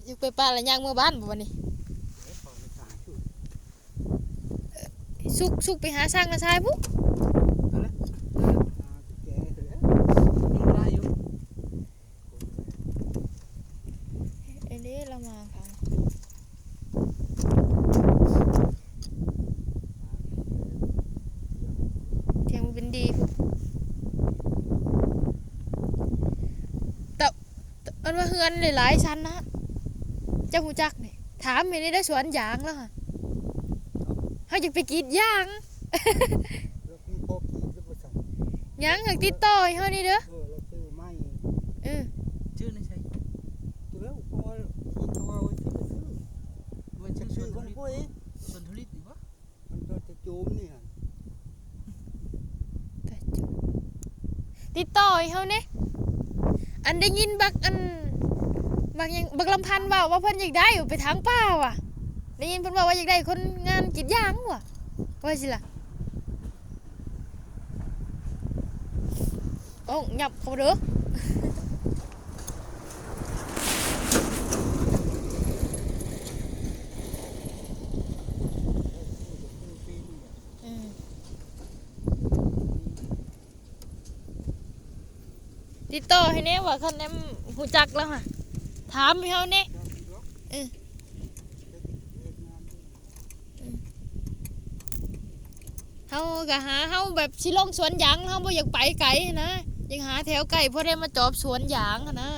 อยู่ไปป่าแล้วย่างเมื่อบ้านบ่วันนี้สุกไปหาสร้างกระชายปุ๊ไอ้นี่เรามาค่ะเทียงมันเป็นดีแต่มันมาเฮือนหลายชั้นนะเจ้าหูจักเนี่ยถามไม่ได้สวนยางแล้วค่ะเขาอยากไปกรีดยางยังอยากติดต่อให้เขานี่เด้อชื่อนี่ใช่แล้วพอกินตัวไว้ที่ซื้อมันชื่อส่วนทุลิตส่วนทุลิตหรือวะมันก็จะโจมนี่ฮะติดต่อให้เขาเนี่ยอันได้ยินบักยังบักลำพันธ์ว่าเพิ่นอยากได้อยู่ไปทางป่าว่ะได้ยินเพิ่นว่าอยากได้คนงานกรีดยางว่ะว่าสิล่ะโอ้หยับเขาเด้อติดต่อให้แน่ว่าคันนั้นหูจักแล้วค่ะถามให้เขาแน่เขาก็หาเขาแบบสิลงสวนยางเขาบ่อยากไปไกลนะยังหาแถวไกลเพราะได้มาจอบสวนยางนะ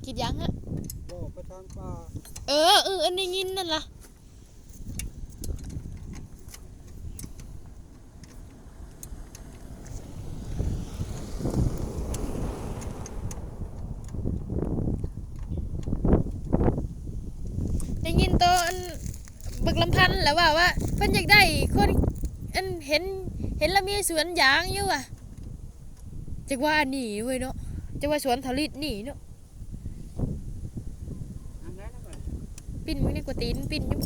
กินยางฮะอันนี้ยินนั่นล่ะได้ยินตัวบักลำพันธ์แล้วว่าเพิ่นอยากได้คนอันเห็นแล้วมีสวนยางอยู่อ่ะจักว่าหนีเว้ยเนาะจักว่าสวนทลิตหนีเนาะปิ้นมึงนี่กว่าตีนปิ้นอยู่